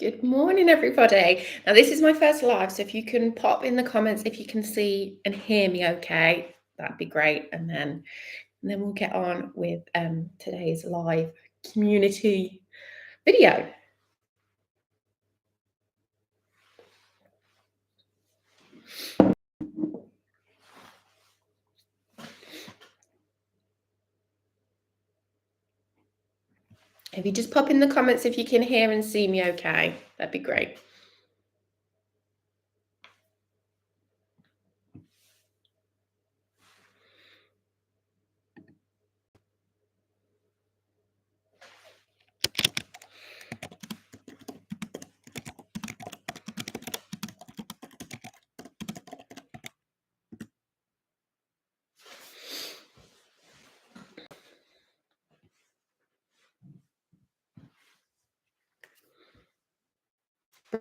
Good morning, everybody. Now, this is my first live, so if you can pop in the comments if you can see and hear me okay, that'd be great. And then we'll get on with today's live community video. If you just pop in the comments if you can hear and see me okay, that'd be great.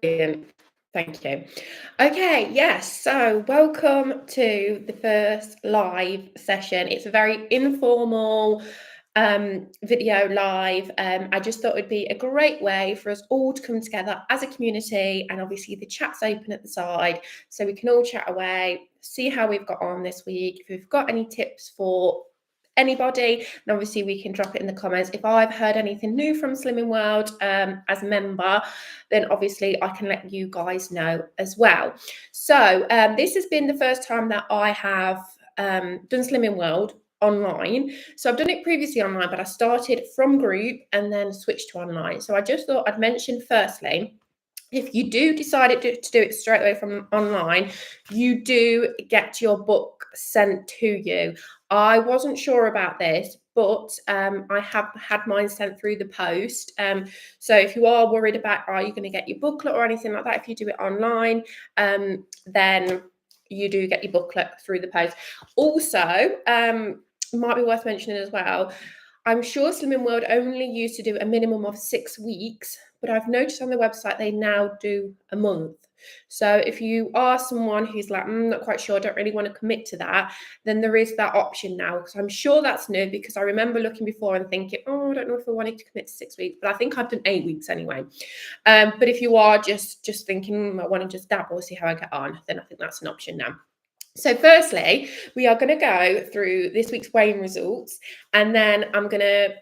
Brilliant. Thank you. Okay, yes. So, welcome to the first live session. It's a very informal video live. I just thought it'd be a great way for us all to come together as a community, and obviously the chat's open at the side, so we can all chat away, see how we've got on this week. If we've got any tips for anybody, and obviously we can drop it in the comments. If I've heard anything new from Slimming World as a member, then obviously I can let you guys know as well. So this has been the first time that I have done Slimming World online. So I've done it previously online, but I started from group and then switched to online. So I just thought I'd mention firstly, if you do decide to do it straight away from online, you do get your book sent to you. I wasn't sure about this, but I have had mine sent through the post. So if you are worried about, are you going to get your booklet or anything like that, if you do it online, then you do get your booklet through the post. Also, might be worth mentioning as well, I'm sure Slimming World only used to do a minimum of 6 weeks, but I've noticed on the website they now do a month. So if you are someone who's like, not quite sure, don't really want to commit to that, then there is that option now. Because I'm sure that's new, because I remember looking before and thinking, I don't know if I wanted to commit to 6 weeks, but I think I've done 8 weeks anyway. But if you are just thinking, I want to just dabble, see how I get on, then I think that's an option now. So firstly, we are going to go through this week's weighing results, and then I'm going to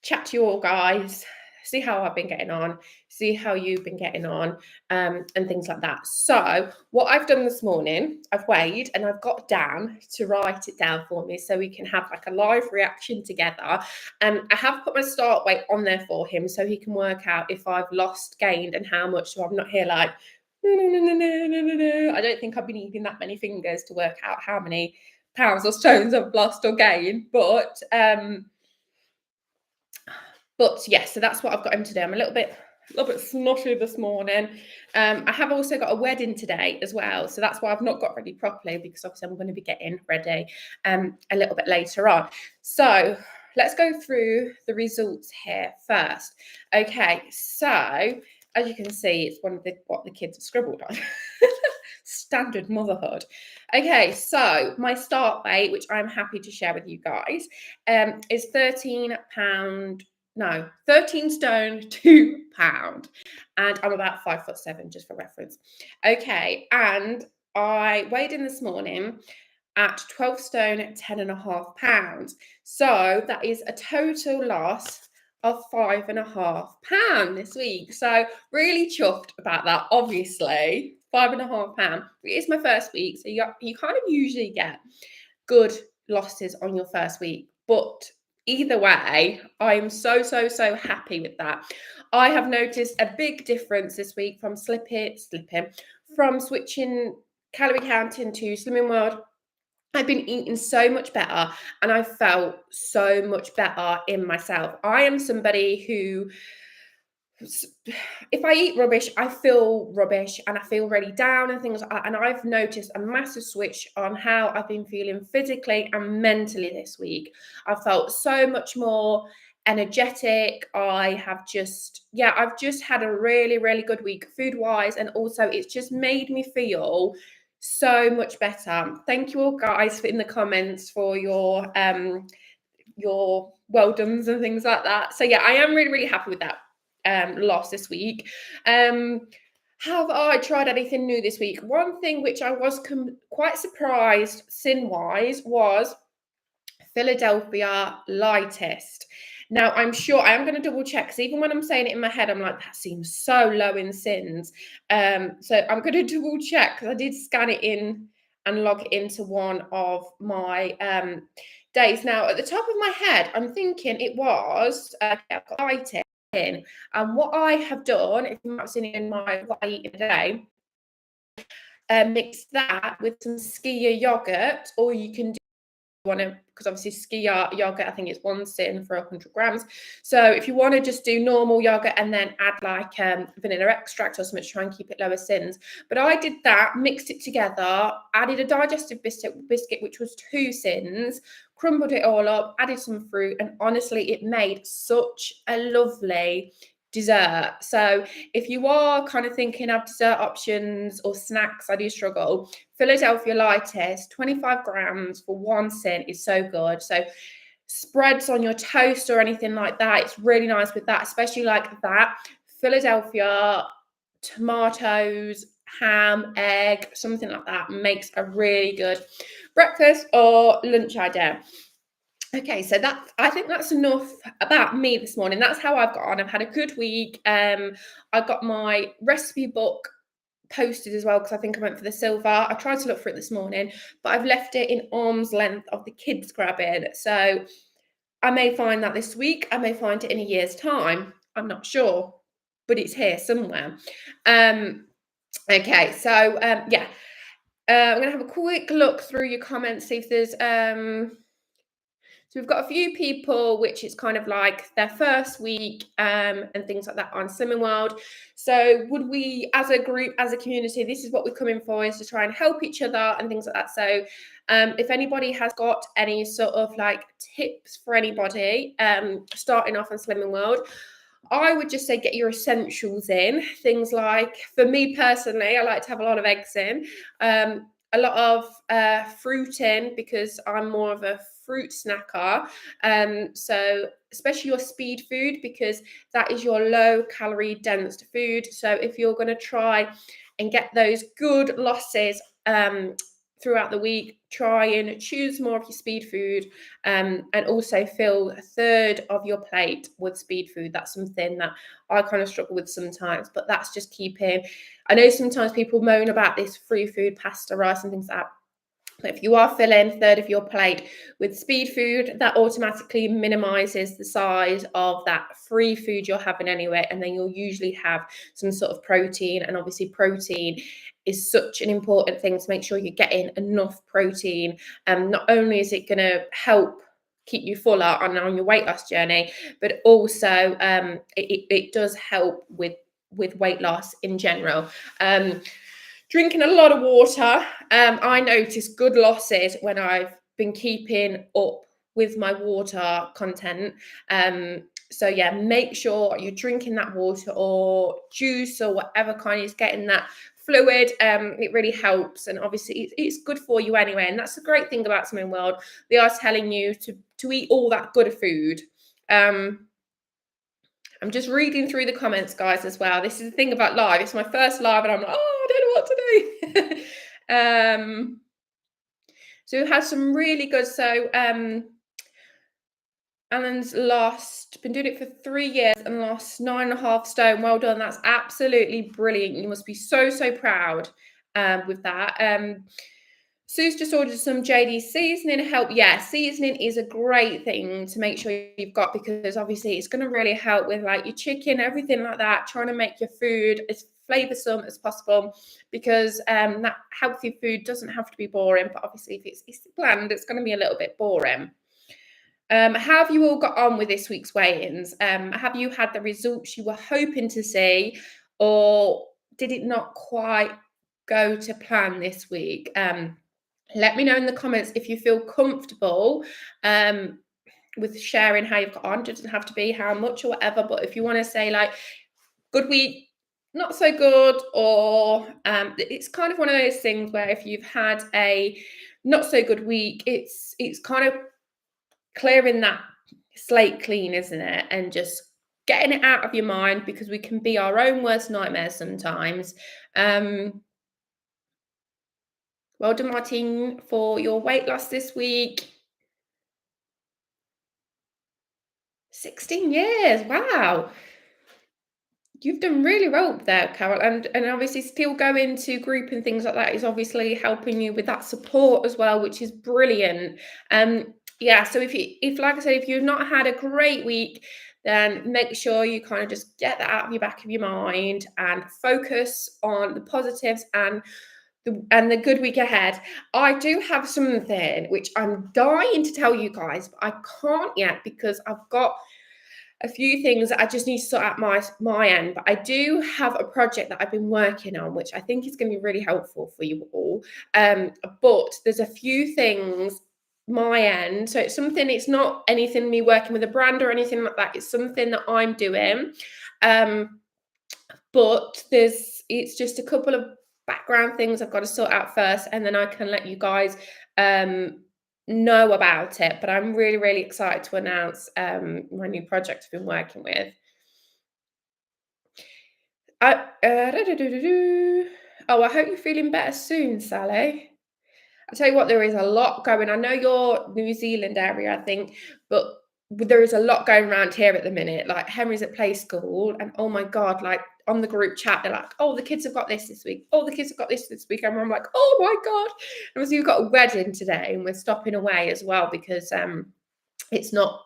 chat to you all guys, see how I've been getting on, see how you've been getting on, and things like that. So what I've done this morning, I've weighed and I've got Dan to write it down for me so we can have like a live reaction together. I have put my start weight on there for him so he can work out if I've lost, gained, and how much. So I'm not here like, no. I don't think I've been eating that many fingers to work out how many pounds or stones I've lost or gained. But yes, so that's what I've got him today. I'm a little bit snotty this morning. I have also got a wedding today as well, so that's why I've not got ready properly, because obviously I'm going to be getting ready a little bit later on. So let's go through the results here first. Okay, so as you can see, it's what the kids have scribbled on. Standard motherhood. Okay, so my start weight, which I'm happy to share with you guys, is 13 stone 2 pound, and I'm about 5'7", just for reference. Okay, and I weighed in this morning at 12 stone 10.5 pounds. So that is a total loss of 5.5 pounds this week. So really chuffed about that, obviously. 5.5 pounds. It is my first week, so you kind of usually get good losses on your first week. But either way, I'm so happy with that. I have noticed a big difference this week from from switching calorie counting to Slimming World. I've been eating so much better, and I felt so much better in myself. I am somebody who, if I eat rubbish, I feel rubbish and I feel really down and things like that. And I've noticed a massive switch on how I've been feeling physically and mentally this week. I felt so much more energetic. I've just had a really good week food wise, and also it's just made me feel so much better. Thank you all guys in the comments for your well dones and things like that. So yeah, I am really happy with that. loss this week. Have I tried anything new this week? One thing which I was quite surprised sin-wise was Philadelphia lightest. Now, I'm sure I am going to double check because even when I'm saying it in my head, I'm like, that seems so low in sins. So I'm going to double check because I did scan it in and log it into one of my days. Now, at the top of my head, I'm thinking it was I've got lightest in. And what I have done, if you might have seen it in my what I eat today, mix that with some skyr yogurt, or you can want to, because obviously skyr yogurt, I think it's 1 sin for 100 grams. So if you want to just do normal yogurt and then add like vanilla extract or something to try and keep it lower sins. But I did that, mixed it together, added a digestive biscuit which was 2 sins, crumbled it all up, added some fruit, and honestly it made such a lovely dessert. So if you are kind of thinking of dessert options or snacks, I do struggle. Philadelphia lightest, 25 grams for 1 sin is so good. So spreads on your toast or anything like that, it's really nice with that, especially like that. Philadelphia, tomatoes, ham, egg, something like that makes a really good breakfast or lunch idea. Okay, so I think that's enough about me this morning. That's how I've got on. I've had a good week. I got my recipe book posted as well because I think I went for the silver. I tried to look for it this morning, but I've left it in arm's length of the kids grabbing. So I may find that this week. I may find it in a year's time. I'm not sure, but it's here somewhere. Okay, so yeah. I'm going to have a quick look through your comments, see if there's so we've got a few people, which is kind of like their first week and things like that on Slimming World. So would we, as a group, as a community, this is what we're coming for, is to try and help each other and things like that. So if anybody has got any sort of like tips for anybody starting off on Slimming World, I would just say get your essentials in. Things like, for me personally, I like to have a lot of eggs in. A lot of fruit in because I'm more of a fruit snacker. So especially your speed food, because that is your low calorie dense food. So if you're going to try and get those good losses throughout the week, try and choose more of your speed food and also fill a third of your plate with speed food. That's something that I kind of struggle with sometimes, but that's just keeping. I know sometimes people moan about this free food, pasta, rice, and things like that. But if you are filling a third of your plate with speed food, that automatically minimizes the size of that free food you're having anyway. And then you'll usually have some sort of protein. And obviously protein is such an important thing to make sure you're getting enough protein. Not only is it going to help keep you fuller on your weight loss journey, but also it does help with weight loss in general. Drinking a lot of water. I notice good losses when I've been keeping up with my water content. So yeah, make sure you're drinking that water or juice or whatever kind is getting that fluid. It really helps, and obviously it's good for you anyway. And that's the great thing about Slimming World. They are telling you to eat all that good food. I'm just reading through the comments, guys, as well. This is the thing about live. It's my first live, and I'm like, oh, I don't know what to do. So we've had some really good. So Alan's been doing it for 3 years and lost 9.5 stone. Well done. That's absolutely brilliant. You must be so, so proud with that. Sue's just ordered some JD seasoning help. Yeah, seasoning is a great thing to make sure you've got, because obviously it's going to really help with like your chicken, everything like that, trying to make your food as flavoursome as possible, because that healthy food doesn't have to be boring, but obviously if it's bland, it's going to be a little bit boring. How have you all got on with this week's weigh-ins? Have you had the results you were hoping to see, or did it not quite go to plan this week? Let me know in the comments if you feel comfortable with sharing how you've got on. It doesn't have to be how much or whatever, but if you want to say like good week, not so good, or it's kind of one of those things where if you've had a not so good week, it's kind of clearing that slate clean, isn't it? And just getting it out of your mind, because we can be our own worst nightmares sometimes. Um, well done, Martine, for your weight loss this week. 16 years. Wow. You've done really well there, Carol, and obviously still going to group and things like that is obviously helping you with that support as well, which is brilliant. Yeah, so if like I said, if you've not had a great week, then make sure you kind of just get that out of your back of your mind and focus on the positives and the good week ahead. I do have something which I'm dying to tell you guys, but I can't yet because I've got a few things that I just need to sort out my end. But I do have a project that I've been working on, which I think is going to be really helpful for you all. But there's a few things my end. So it's something, it's not anything me working with a brand or anything like that. It's something that I'm doing. But it's just a couple of background things I've got to sort out first, and then I can let you guys know about it. But I'm really, really excited to announce my new project I've been working with. Oh, I hope you're feeling better soon, Sally. I tell you what, there is a lot going. I know you're New Zealand area, I think, but there is a lot going around here at the minute. Like Henry's at play school, and oh my god, like on the group chat, they're like, "Oh, the kids have got this week. Oh, the kids have got this week," and I'm like, "Oh my god!" And so we've got a wedding today, and we're stopping away as well because it's not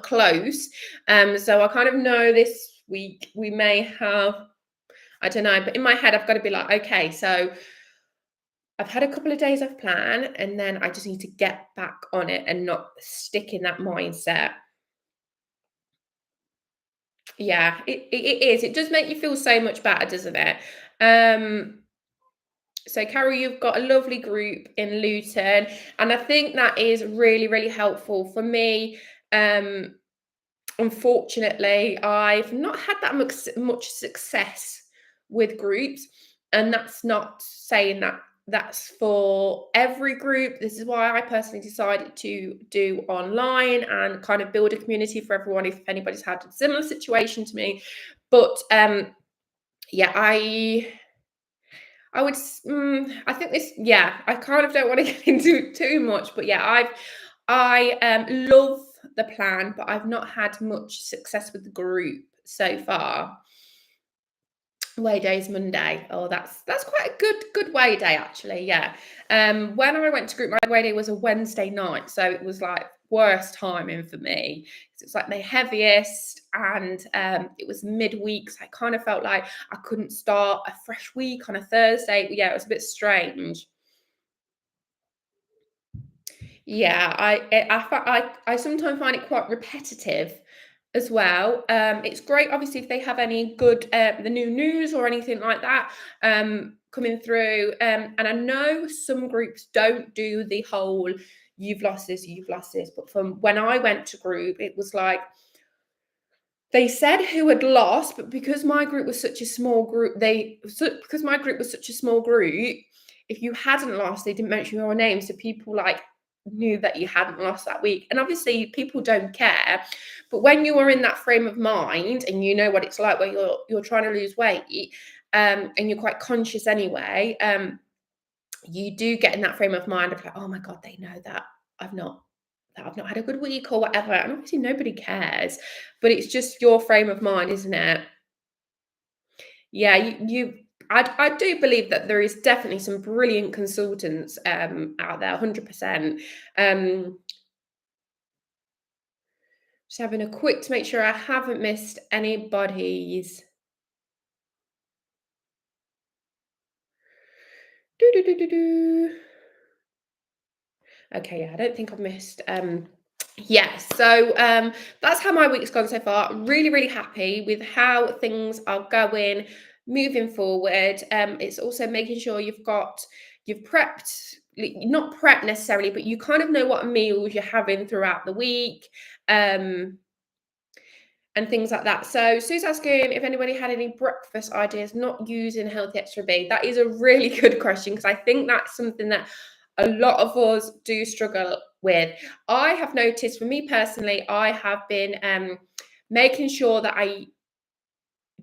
close. So I kind of know this week we may have, I don't know, but in my head I've got to be like, okay, so I've had a couple of days of plan, and then I just need to get back on it and not stick in that mindset. Yeah, it is. It does make you feel so much better, doesn't it? Um, so Carol, you've got a lovely group in Luton, and I think that is really, really helpful for me. Unfortunately, I've not had that much success with groups, and that's not saying that that's for every group. This is why I personally decided to do online and kind of build a community for everyone if anybody's had a similar situation to me. But yeah, I would I think this, yeah, I kind of don't want to get into too much, but yeah, I love the plan, but I've not had much success with the group so far. Way day's Monday. Oh, that's quite a good way day actually. Yeah. When I went to group, my way day was a Wednesday night, so it was like worst timing for me. It's like the heaviest, and it was midweek, so I kind of felt like I couldn't start a fresh week on a Thursday. Yeah, it was a bit strange. Yeah, I sometimes find it quite repetitive as well. It's great, obviously, if they have any good the new news or anything like that coming through. And I know some groups don't do the whole you've lost this. But from when I went to group, it was like they said who had lost, but because my group was such a small group, because my group was such a small group, if you hadn't lost, they didn't mention your name, so people like knew that you hadn't lost that week. And obviously, people don't care, but when you are in that frame of mind and you know what it's like when you're trying to lose weight, and you're quite conscious anyway, you do get in that frame of mind of like, oh my god, they know that I've not had a good week or whatever. And obviously nobody cares, but it's just your frame of mind, isn't it? Yeah, I do believe that there is definitely some brilliant consultants out there, 100%. Um, just having a quick to make sure I haven't missed anybody's. Do, do, do, do, do. Okay, yeah, I don't think I've missed. Yes, so that's how my week's gone so far. Really, really happy with how things are going moving forward. It's also making sure you've prepped, not prepped necessarily, but you kind of know what meals you're having throughout the week. And things like that. So Sue's asking if anybody had any breakfast ideas not using Healthy Extra B. That is a really good question, because I think that's something that a lot of us do struggle with. I have noticed, for me personally, I have been making sure that I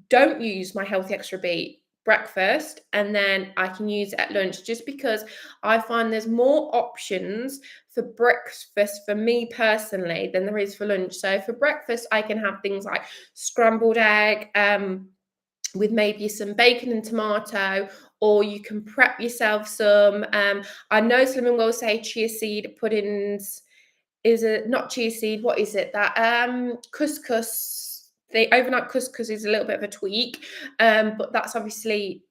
don't use my healthy extra beet breakfast and then I can use it at lunch, just because I find there's more options for breakfast for me personally than there is for lunch. So for breakfast, I can have things like scrambled egg, with maybe some bacon and tomato, or you can prep yourself some. I know some will say chia seed puddings. Is it not chia seed? What is it? That couscous. The overnight couscous is a little bit of a tweak, but that's obviously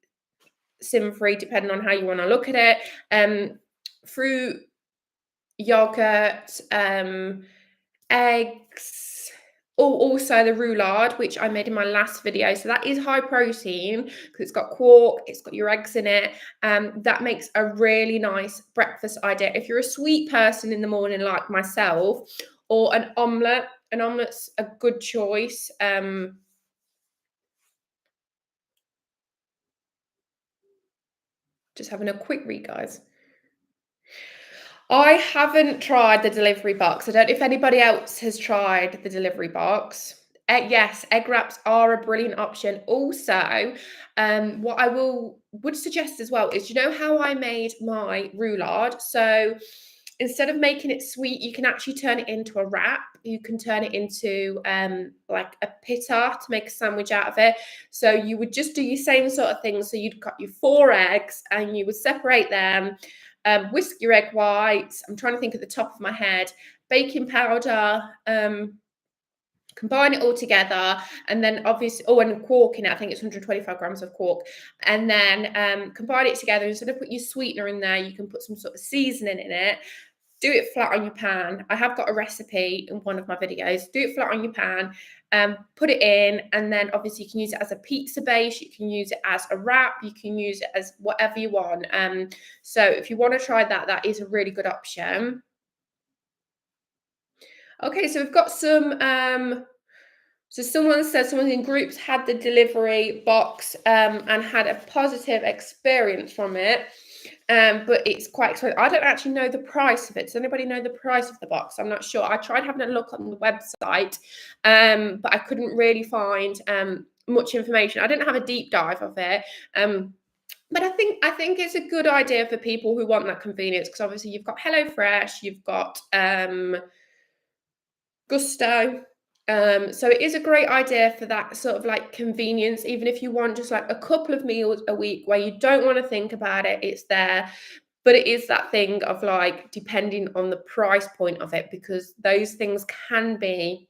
sim free depending on how you want to look at it. Fruit, yogurt, eggs. Oh, also the roulade, which I made in my last video. So that is high protein because it's got quark, it's got your eggs in it. That makes a really nice breakfast idea. If you're a sweet person in the morning like myself, or an omelet's a good choice. Just having a quick read, guys. I haven't tried the delivery box. I don't know if anybody else has tried the delivery box. Yes, egg wraps are a brilliant option. Also, what I would suggest as well is, you know how I made my roulade? So instead of making it sweet, you can actually turn it into a wrap. You can turn it into like a pita to make a sandwich out of it. So you would just do your same sort of thing. So you'd cut your 4 eggs and you would separate them. Whisk your egg whites. I'm trying to think at the top of my head. Baking powder. Combine it all together, and then obviously, and quark in it. I think it's 125 grams of quark, and then combine it together. Instead of put your sweetener in there, you can put some sort of seasoning in it. Do it flat on your pan. I have got a recipe in one of my videos. Do it flat on your pan, put it in, and then obviously you can use it as a pizza base. You can use it as a wrap. You can use it as whatever you want. So if you want to try that, that is a really good option. Okay, so we've got some. So someone in groups had the delivery box and had a positive experience from it. But it's quite expensive. I don't actually know the price of it. Does anybody know the price of the box? I'm not sure. I tried having a look on the website, but I couldn't really find much information. I didn't have a deep dive of it. But I think it's a good idea for people who want that convenience, because obviously you've got HelloFresh, you've got Gusto. So it is a great idea for that sort of like convenience, even if you want just like a couple of meals a week where you don't want to think about it, it's there. But it is that thing of like, depending on the price point of it, because those things can be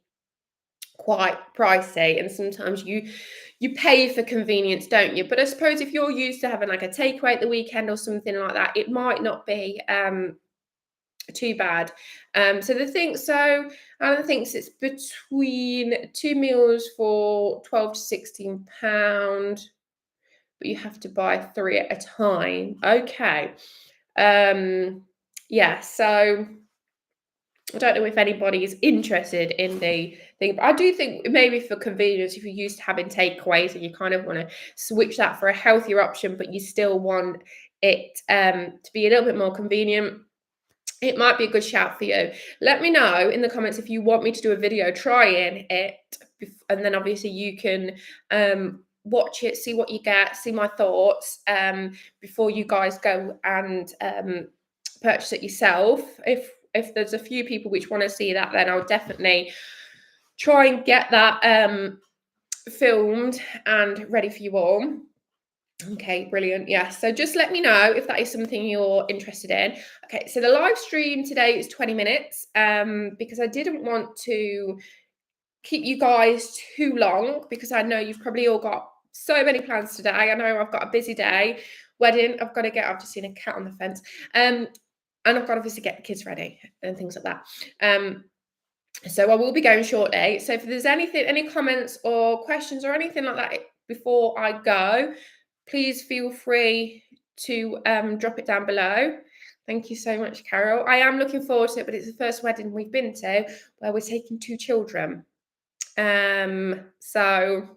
quite pricey, and sometimes you pay for convenience, don't you? But I suppose if you're used to having like a takeaway at the weekend or something like that, it might not be too bad. So Alan thinks it's between 2 meals for 12 to 16 pound, but you have to buy 3 at a time. Okay. Yeah, so I don't know if anybody is interested in the thing, but I do think maybe for convenience, if you're used to having takeaways and you kind of want to switch that for a healthier option, but you still want it to be a little bit more convenient, it might be a good shout for you. Let me know in the comments if you want me to do a video trying it, and then obviously you can watch it, see what you get, see my thoughts before you guys go and purchase it yourself. If there's a few people which want to see that, then I'll definitely try and get that filmed and ready for you all. Okay, brilliant. Yeah, so just let me know if that is something you're interested in. Okay, so the live stream today is 20 minutes because I didn't want to keep you guys too long, because I know you've probably all got so many plans today. I know I've got a busy day, wedding, I've got to get, I've just seen a cat on the fence. And I've got to obviously get the kids ready and things like that. So I will be going shortly. So if there's anything, any comments or questions or anything like that before I go, please feel free to drop it down below. Thank you so much, Carol. I am looking forward to it, but it's the first wedding we've been to where we're taking 2 children. So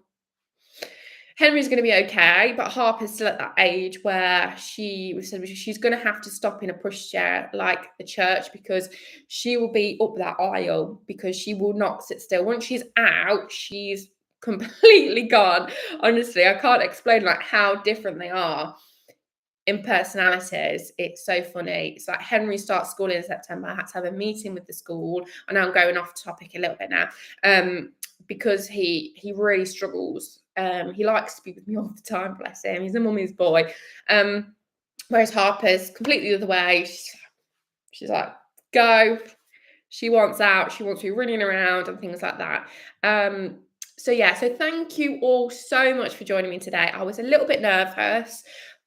Henry's going to be okay, but Harper's still at that age where we said she's going to have to stop in a pushchair like the church, because she will be up that aisle, because she will not sit still. Once she's out, she's completely gone. Honestly, I can't explain like how different they are in personalities. It's so funny. It's like Henry starts school in September. I had to have a meeting with the school. I know I'm going off topic a little bit now, because he really struggles. He likes to be with me all the time, bless him. He's a mummy's boy. Whereas Harper's completely the other way. She's like, go. She wants out. She wants to be running around and things like that. So thank you all so much for joining me today. I was a little bit nervous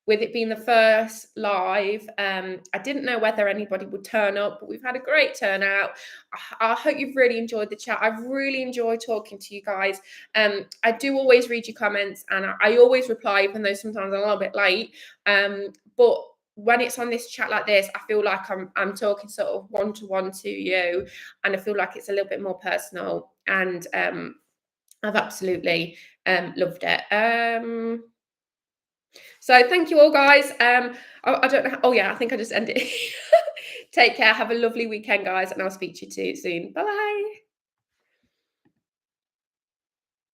with it being the first live. I didn't know whether anybody would turn up, but we've had a great turnout. I hope you've really enjoyed the chat. I've really enjoyed talking to you guys. I do always read your comments, and I always reply, even though sometimes I'm a little bit late. But when it's on this chat like this, I feel like I'm talking sort of one-to-one to you, and I feel like it's a little bit more personal, and I've absolutely loved it. So thank you all, guys. I don't know. Oh yeah, I think I just ended. Take care. Have a lovely weekend, guys, and I'll speak to you too soon. Bye.